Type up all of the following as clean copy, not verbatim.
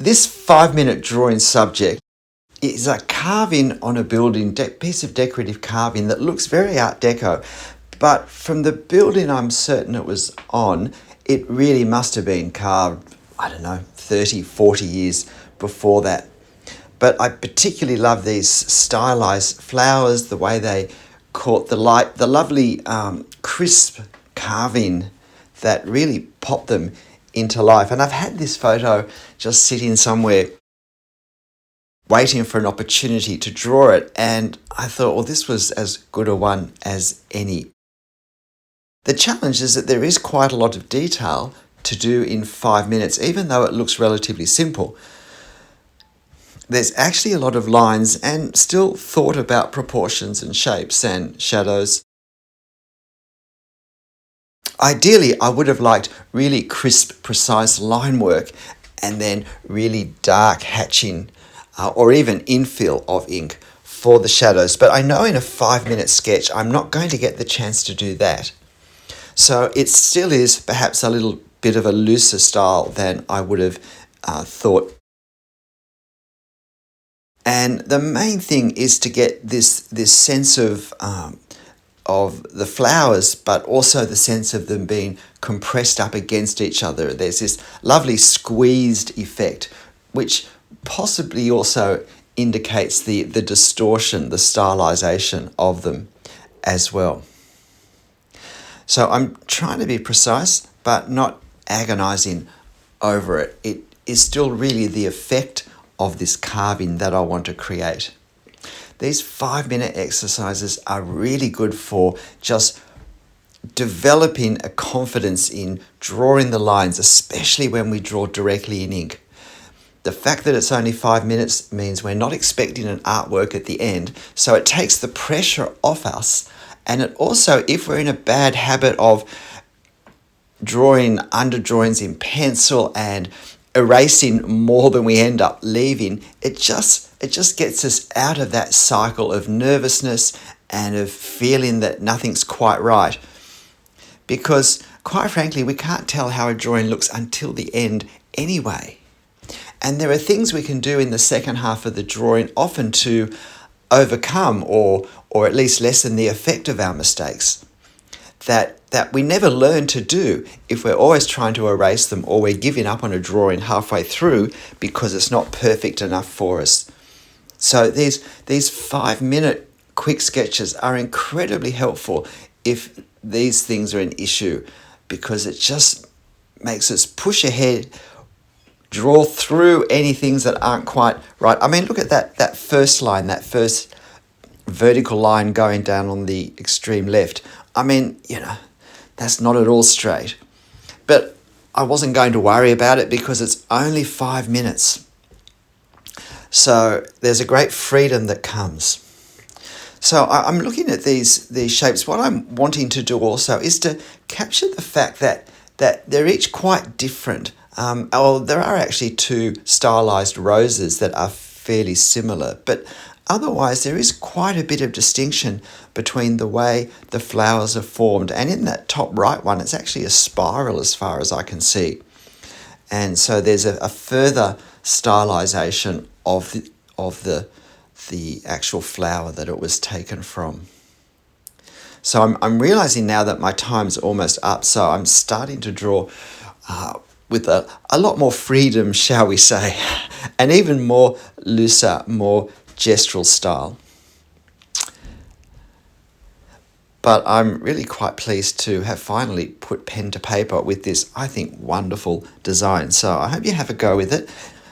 This 5-minute drawing subject is a carving on a building, piece of decorative carving that looks very Art Deco. But from the building I'm certain it was on, it really must have been carved, 30, 40 years before that. But I particularly love these stylized flowers, the way they caught the light, the lovely crisp carving that really popped them into life. And I've had this photo just sitting somewhere waiting for an opportunity to draw it, and I thought, well, this was as good a one as any. The challenge is that there is quite a lot of detail to do in 5 minutes, even though it looks relatively simple. There's actually a lot of lines and still thought about proportions and shapes and shadows. Ideally, I would have liked really crisp, precise line work and then really dark hatching or even infill of ink for the shadows. But I know in a 5-minute sketch, I'm not going to get the chance to do that. So it still is perhaps a little bit of a looser style than I would have thought. And the main thing is to get this sense of the flowers, but also the sense of them being compressed up against each other. There's this lovely squeezed effect, which possibly also indicates the distortion, the stylization of them as well. So I'm trying to be precise, but not agonizing over it. It is still really the effect of this carving that I want to create. These 5-minute exercises are really good for just developing a confidence in drawing the lines, especially when we draw directly in ink. The fact that it's only 5 minutes means we're not expecting an artwork at the end, so it takes the pressure off us. And it also, if we're in a bad habit of drawing underdrawings in pencil and erasing more than we end up leaving, it just gets us out of that cycle of nervousness and of feeling that nothing's quite right. Because, quite frankly, we can't tell how a drawing looks until the end anyway. And there are things we can do in the second half of the drawing often to overcome or at least lessen the effect of our mistakes that we never learn to do if we're always trying to erase them or we're giving up on a drawing halfway through because it's not perfect enough for us. So these 5-minute quick sketches are incredibly helpful if these things are an issue, because it just makes us push ahead, draw through any things that aren't quite right. I mean, look at that first line, that first vertical line going down on the extreme left. I mean, that's not at all straight. But I wasn't going to worry about it because it's only 5 minutes. So there's a great freedom that comes. So I'm looking at these shapes. What I'm wanting to do also is to capture the fact that they're each quite different. There are actually 2 stylized roses that are fairly similar, but otherwise there is quite a bit of distinction between the way the flowers are formed. And in that top right one, it's actually a spiral as far as I can see. And so there's a further stylization of the actual flower that it was taken from. So I'm realizing now that my time's almost up, so I'm starting to draw with a lot more freedom, shall we say, and even more looser, more gestural style. But I'm really quite pleased to have finally put pen to paper with this, I think, wonderful design. So I hope you have a go with it.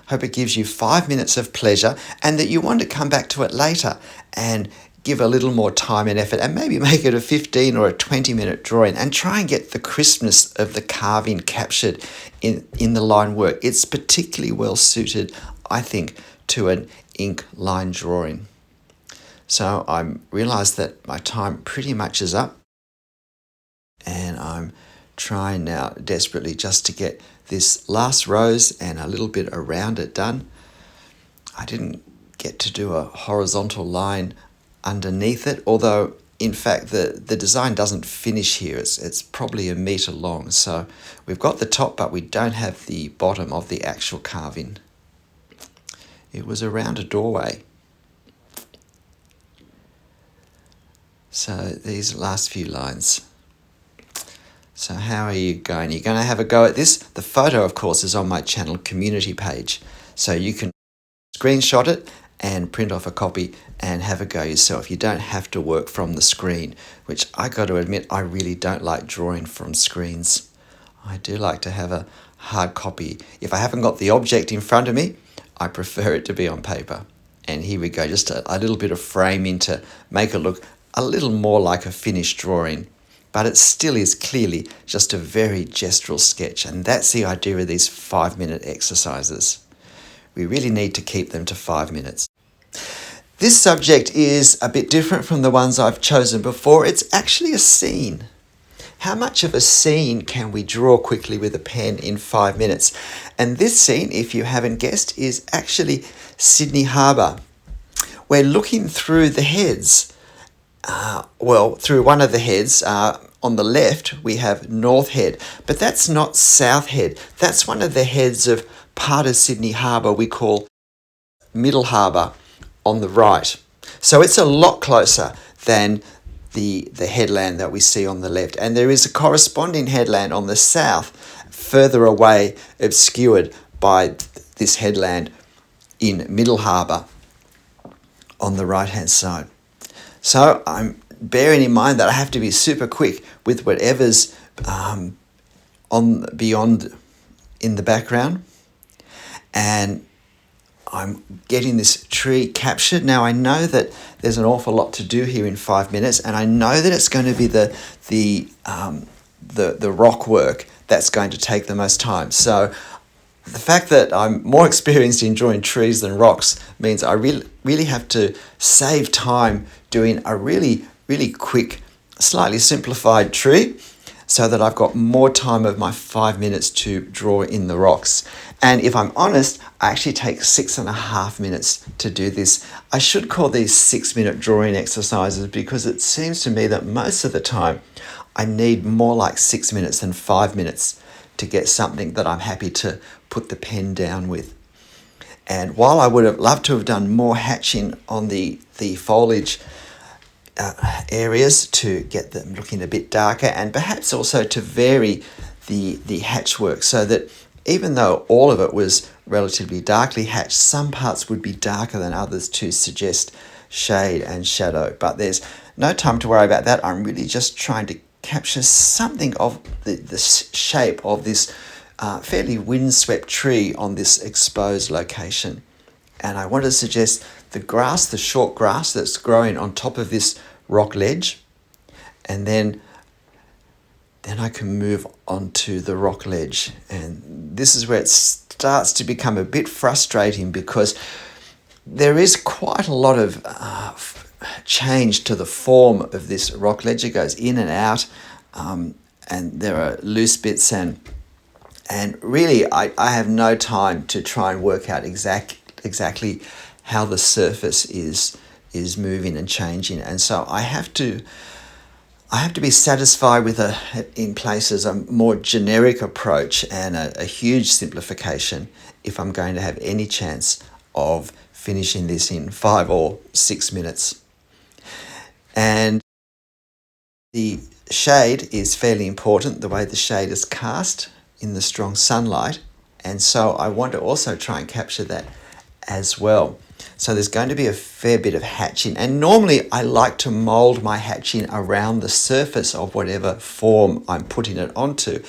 Hope it gives you 5 minutes of pleasure and that you want to come back to it later and give a little more time and effort and maybe make it a 15 or a 20-minute drawing and try and get the crispness of the carving captured in the line work. It's particularly well suited, I think, to an ink line drawing. So I realised that my time pretty much is up, and I'm trying now desperately just to get this last rose and a little bit around it done. I didn't get to do a horizontal line underneath it, although in fact the design doesn't finish here. It's probably 1 metre long, so we've got the top but we don't have the bottom of the actual carving. It was around a doorway. So these last few lines. So how are you going? You're going to have a go at this? The photo, of course, is on my channel community page. So you can screenshot it and print off a copy and have a go yourself. You don't have to work from the screen, which I got to admit, I really don't like drawing from screens. I do like to have a hard copy. If I haven't got the object in front of me, I prefer it to be on paper. And here we go, just a little bit of framing to make it look a little more like a finished drawing. But it still is clearly just a very gestural sketch. And that's the idea of these 5-minute exercises. We really need to keep them to 5 minutes. This subject is a bit different from the ones I've chosen before. It's actually a scene. How much of a scene can we draw quickly with a pen in 5 minutes? And this scene, if you haven't guessed, is actually Sydney Harbour. We're looking through the heads. Through one of the heads. On the left, we have North Head, but that's not South Head. That's one of the heads of part of Sydney Harbour we call Middle Harbour on the right. So it's a lot closer than the headland that we see on the left. And there is a corresponding headland on the south, further away, obscured by this headland in Middle Harbour on the right-hand side. So I'm bearing in mind that I have to be super quick with whatever's on beyond in the background. And I'm getting this tree captured. Now I know that there's an awful lot to do here in 5 minutes, and I know that it's going to be the rock work that's going to take the most time. So the fact that I'm more experienced in drawing trees than rocks means I really have to save time doing a really quick, slightly simplified tree, so that I've got more time of my 5 minutes to draw in the rocks. And if I'm honest, I actually take 6.5 minutes to do this. I should call these 6-minute drawing exercises because it seems to me that most of the time I need more like 6 minutes than 5 minutes to get something that I'm happy to put the pen down with. And while I would have loved to have done more hatching on the foliage areas to get them looking a bit darker, and perhaps also to vary the hatch work so that even though all of it was relatively darkly hatched, some parts would be darker than others to suggest shade and shadow. But there's no time to worry about that. I'm really just trying to capture something of the shape of this fairly windswept tree on this exposed location. And I want to suggest the grass, the short grass that's growing on top of this rock ledge, and then I can move onto the rock ledge. And this is where it starts to become a bit frustrating because there is quite a lot of change to the form of this rock ledge. It goes in and out, and there are loose bits, and really I have no time to try and work out exactly how the surface is moving and changing. And so I have to be satisfied with in places a more generic approach and a huge simplification if I'm going to have any chance of finishing this in 5 or 6 minutes. And the shade is fairly important, the way the shade is cast in the strong sunlight. And so I want to also try and capture that as well. So there's going to be a fair bit of hatching. And normally I like to mold my hatching around the surface of whatever form I'm putting it onto.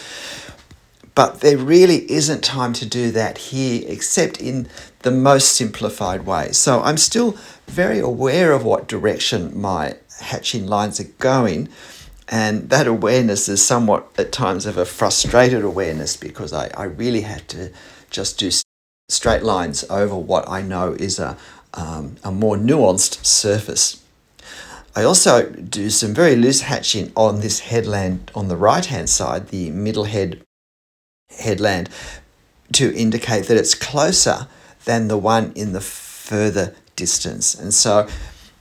But there really isn't time to do that here, except in the most simplified way. So I'm still very aware of what direction my hatching lines are going. And that awareness is somewhat at times of a frustrated awareness because I really had to just do straight lines over what I know is a more nuanced surface. I also do some very loose hatching on this headland on the right-hand side, the middle headland, to indicate that it's closer than the one in the further distance. And so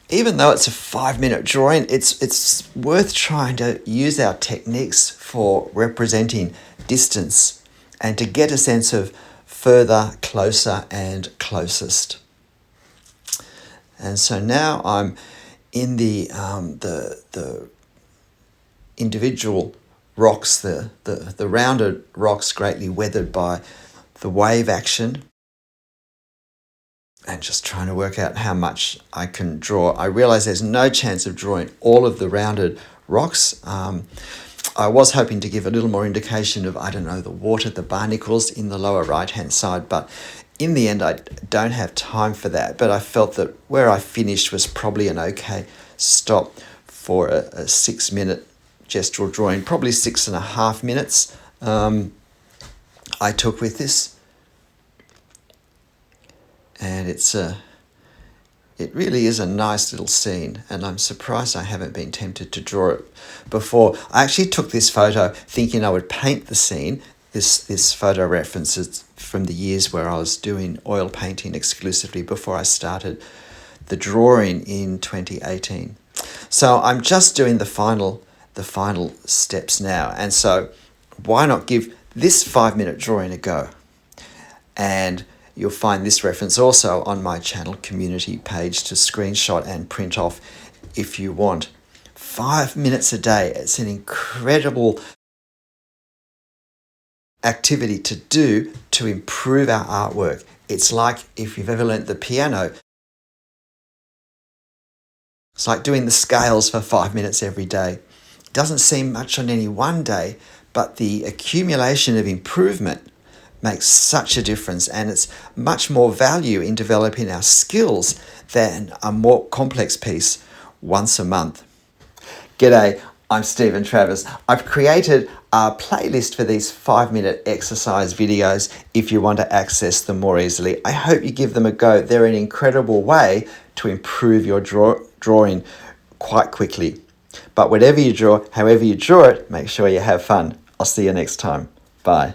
even though it's a 5-minute drawing, it's worth trying to use our techniques for representing distance and to get a sense of further, closer, and closest. And so now I'm in the individual rocks, the rounded rocks greatly weathered by the wave action, and just trying to work out how much I can draw. I realize there's no chance of drawing all of the rounded rocks. I was hoping to give a little more indication of, I don't know, the water, the barnacles in the lower right-hand side, but in the end I don't have time for that. But I felt that where I finished was probably an okay stop for a 6-minute gestural drawing, probably 6.5 minutes I took with this. And it really is a nice little scene, and I'm surprised I haven't been tempted to draw it before. I actually took this photo thinking I would paint the scene. This photo references from the years where I was doing oil painting exclusively before I started the drawing in 2018. So I'm just doing the final steps now, and so why not give this 5-minute drawing a go? And you'll find this reference also on my channel community page to screenshot and print off if you want. 5 minutes a day. It's an incredible activity to do to improve our artwork. It's like if you've ever learnt the piano, it's like doing the scales for 5 minutes every day. It doesn't seem much on any one day, but the accumulation of improvement makes such a difference, and it's much more value in developing our skills than a more complex piece once a month. G'day, I'm Stephen Travers. I've created a playlist for these 5-minute exercise videos if you want to access them more easily. I hope you give them a go. They're an incredible way to improve your drawing quite quickly. But whatever you draw, however you draw it, make sure you have fun. I'll see you next time. Bye.